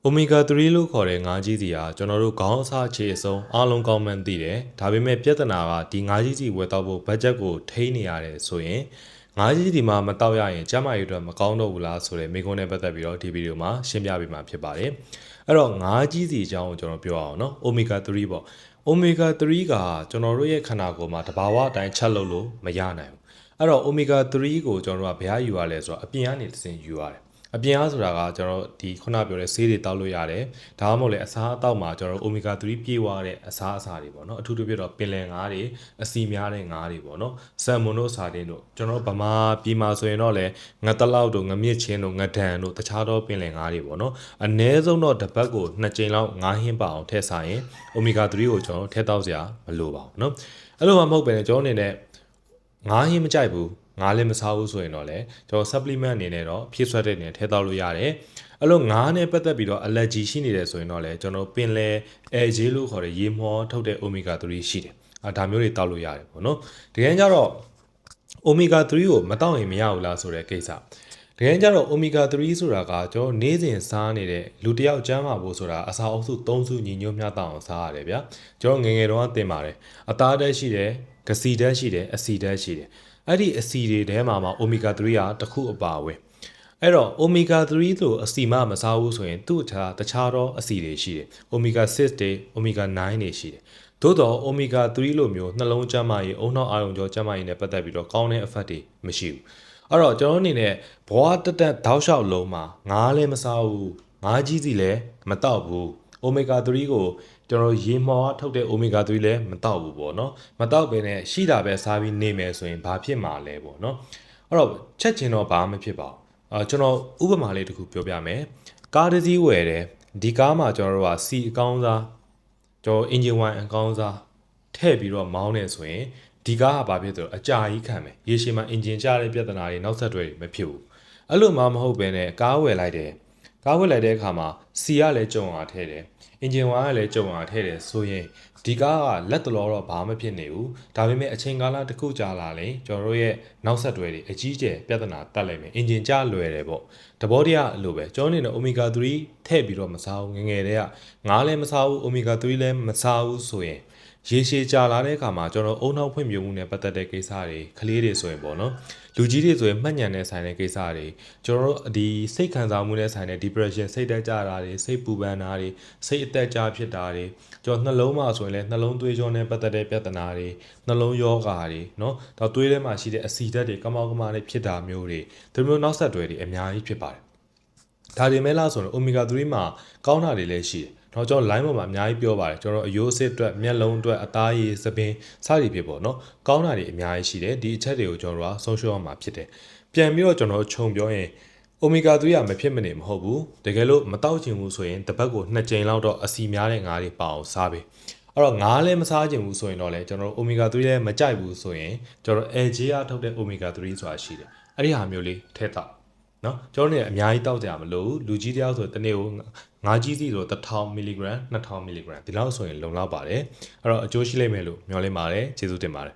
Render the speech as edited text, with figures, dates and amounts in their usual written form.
Omega 3လို့ခေါ်တဲ့ငါးကြီးစီဟာကျွန်တော်တို့ခေါင်းအစားအခြေအစုံအားလုံးကောင်းမှန်းသိတယ်။ဒါပေမဲ့ပြဿနာကဒီငါးကြီးစီဝယ်တော့ဖို့ဘတ်ဂျက်ကိုထိန်းနေရတယ်ဆိုရင်ငါးကြီးစီမှာမတောက်ရရင်ကျန်းမာရေးအတွက်မကောင်းတော့ဘူးလားဆိုတဲ့မေးခွန်းနဲ့ပတ်သက်ပြီးတော့ဒီဗီဒီယိုမှာရှင်းပြပေးမှာဖြစ်ပါတယ်။အဲ့တော့ငါးကြီးစီအကြောင်းကိုကျွန်တော်ပြောအောင်နော်။ Omega 3ပေါ့။ Omega 3ကကျွန်တော်တို့ရဲ့ခန္ဓာကိုယ်မှာတဘာဝအတိုင်းချက်လုပ်လို့မရနိုင်ဘူး။အဲ့တော့ Omega 3ကိုကျွန်တော်တို့ကဘယ်ဟာယူရလဲဆိုတော့အပြင်ကနေတစ်စင်ယူရတယ်အပြင်အားဆိုတာကကျွန်တော်ဒီခုနပြောတဲ့ဆေးတွေတောက်လို့ရတယ်ဒါမှမဟုတ်လေအစားအသောက်မှာကျွန်တော် omega 3ပြေဝတဲ့အစားအစာတွေပေါ့နော်အထူးသဖြင့်တော့ပင်လယ်ငါးတွေအစီများတဲ့ငါးတွေပေါ့နော်ဆယ်မွန်တို့စာတင်းတို့ကျွန်တော်ဗမာပြည်မှာဆိုရင်တော့လေငတ်တလောက်တို့ငမြင့်ချင်းတို့ငဒံတို့တခြားသောပင်လယ်ငါးတွေပေါ့နော်အနည်းဆုံးတော့တစ်ပတ်ကို2ကြိမ်လောက်ငါးဟင်းပါအောင်ထည့်စားရင် omega 3ကိုကျွန်တော်ထည့်တောက်စရာမလိုပါဘူးနော်အဲ့လိုမှမဟုတ်ပဲねကျွန်တော်အနေနဲ့ငါးဟင်းမကြိုက်ဘူးငါးလည်းမစားဘူးဆိုရင်တော့လေကျွန်တော် supplement အနေနဲ့တော့ဖြည့်ဆွတ်တဲ့အနေနဲ့ထည့်တောက်လို့ရတယ်အဲ့လိုငါးနဲ့ပတ်သက်ပြီးတော့ allergy ရှိနေတယ်ဆိုရင်တော့လေကျွန်တော်ပင်လယ်အေလို့ခေါ်တဲ့ရေမောထုတ်တဲ့ omega 3ရှိတယ်ဒါမျိုးတွေတောက်လို့ရတယ်ပေါ့နော်တကယ်ကြတော့ omega 3ကိုမတောက်ရင်မရဘူးလားဆိုတဲ့ကိစ္စတကယ်ကြတော့ omega 3ဆိုတာကကျွန်တော်နေ့စဉ်စားနေတဲ့လူတစ်ယောက်ကျန်းမာဖို့ဆိုတာအစာအုပ်စု3စုညီညွတ်မျှတအောင်စားရတယ်ဗျာကျွန်တော်ငယ်ငယ်တုန်းကသင်ပါတယ်အသားဓာတ်ရှိတယ်ဂစီဓာတ်ရှိတယ်အဆီဓာတ်ရှိတယ်အဲ့ဒီအဆီတွေထဲမှာomega 3ကတစ်ခုအပါအဝင်အဲ့တော့ omega 3ဆိုအဆီမစားဘူးဆိုရင်သူ့တခြားသောအဆီတွေရှိတယ် omega 6တွေ omega 9တွေရှိတယ်သို့တော့ omega 3လို့မျိုးနှလုံးကျန်းမာရေးအုံနောက်အာရုံကြောကျန်းမာရေးနဲ့ပတ်သက်ပြီးတော့ကောင်းတဲ့ effect တွေမရှိဘူးအဲ့တော့ကျွန်တော်အနေနဲ့ဘဝတက်တောက်လျှောက်လုံးမှာငါးလည်းမစားဘူးငါးကြီးစီလည်းမတောက်ဘူး omega 3ကိုကျွန်တော်ရေမောထုတ်တဲ့ omega 3လည်းမတောက်ဘူးပေါ့နော်မတောက်ဘဲနဲ့ရှိတာပဲစားပြီးနေမယ်ဆိုရင်ဘာဖြစ်မှာလဲပေါ့နော်အဲ့တော့ချက်ချင်းတော့ဘာမှဖြစ်ပါဘူးကျွန်တော်ဥပမာလေးတစ်ခုပြောပြမယ်ကားတစ်စီးဝယ်တယ်ဒီကားမှာကျွန်တော်တို့ကစီအကောင်းစားကျွန်တော် engine 1အကောင်းစားထည့်ပြီးတော့မောင်းနေဆိုရင်ဒီကားကဘာဖြစ်ဆိုတော့အကြာကြီးခံမယ်ရေရှည်မှာ engine ကျတဲ့ပြဿနာတွေနောက်ဆက်တွဲတွေမဖြစ်ဘူးအဲ့လိုမှမဟုတ်ဘဲနဲ့ကားဝယ်လိုက်တယ်ကားဝယ်လိုက်တဲ့အခါမှာစီကလည်းကြုံအားထည့်တယ်engine 1ကလည်းကြုံအားထည့်တယ်ဆိုရင်ဒီကားကလက်တလောတော့ဘာမှဖြစ်နေဘူးဒါပေမဲ့အချိန်ကာလတစ်ခုကြာလာရင်ကျွန်တော်တို့ရဲ့နောက်ဆက်တွဲတွေအကြီးကျယ်ပြဿနာတက်လိုက်မယ် engine ကျလွယ်တယ်ပေါ့တဘောတရားအလိုပဲကျွန်တော်အနေနဲ့ omega 3ထည့်ပြီးတော့မစားဘူးငငယ်တည်းကငါးလည်းမစားဘူး omega 3လည်းမစားဘူးဆိုရင်ရေရှည်ကြာလာတဲ့အခါမှာကျွန်တော်အုံနောက်ဖွံ့ဖြိုးမှုနဲ့ပတ်သက်တဲ့ကိစ္စတွေကလေးတွေဆိုရင်ပေါ့နော်လူကြီးတွေဆိုရင်မှတ်ဉာဏ်နဲ့ဆိုင်တဲ့ကိစ္စတွေကျွန်တော်တို့ဒီစိတ်ခံစားမှုနဲ့ဆိုင်တဲ့ depression စိတ်တက်ကြတာတွေစိတ်ပူပန်တာတွေစိတ်အသက်ကြာဖြစ်တာတွေကျွန်တော်နှလုံးမှာဆိုရင်လည်းနှလုံးသွေးကြောနဲ့ပတ်သက်တဲ့ပြဿနာတွေနှလုံးယောဂါတွေเนาะတော့သွေးထဲမှာရှိတဲ့အဆီဓာတ်တွေကမောက်ကမနဲ့ဖြစ်တာမျိုးတွေဒီမျိုးနောက်ဆက်တွဲတွေအများကြီးဖြစ်ပါတယ်ဒါတွေမဲ့လားဆိုတော့ omega 3မှာကောင်းတာတွေလည်းရှိတယ်တော့ကျွန်တော် line ပေါ်မှာအများကြီးပြောပါတယ်ကျွန်တော်အယိုးအစစ်အတွက်မျက်လုံးအတွက်အသားရည်သပင်စသည်ဖြစ်ပေါ့နော်ကောင်းတာတွေအများကြီးရှိတယ်ဒီအချက်တွေကိုကျွန်တော်တို့ကဆုံးရှုံးအောင်မှာဖြစ်တယ်ပြန်ပြီးတော့ကျွန်တော်ခြုံပြောရင် omega 3ကမဖြစ်မနေမဟုတ်ဘူးတကယ်လို့မတောက်ချင်ဘူးဆိုရင်တစ်ပတ်ကို2ကြိမ်လောက်တော့အစီများတဲ့ငါးတွေပါအောင်စားပေးအဲ့တော့ငါးလည်းမစားချင်ဘူးဆိုရင်တော့လေကျွန်တော်တို့ omega 3လည်းမကြိုက်ဘူးဆိုရင်ကျွန်တော် AGA ထုတ်တဲ့ omega 3ဆိုတာရှိတယ်အဲ့ဒီဟာမျိုးလေးထည့်တော့နော်ကျွန်တော်နေအများကြီးတောက်ကြမလို့လူကြီးတယောက်ဆိုတနေ့ကိုငါးကြီးစီဆို1000 mg 2000 mg ဒီလောက်ဆိုရင်လုံလောက်ပါတယ်အဲ့တော့အကျိုးရှိလိမ့်မယ်လို့မျှော်လင့်ပါတယ်ကျေးဇူးတင်ပါတယ်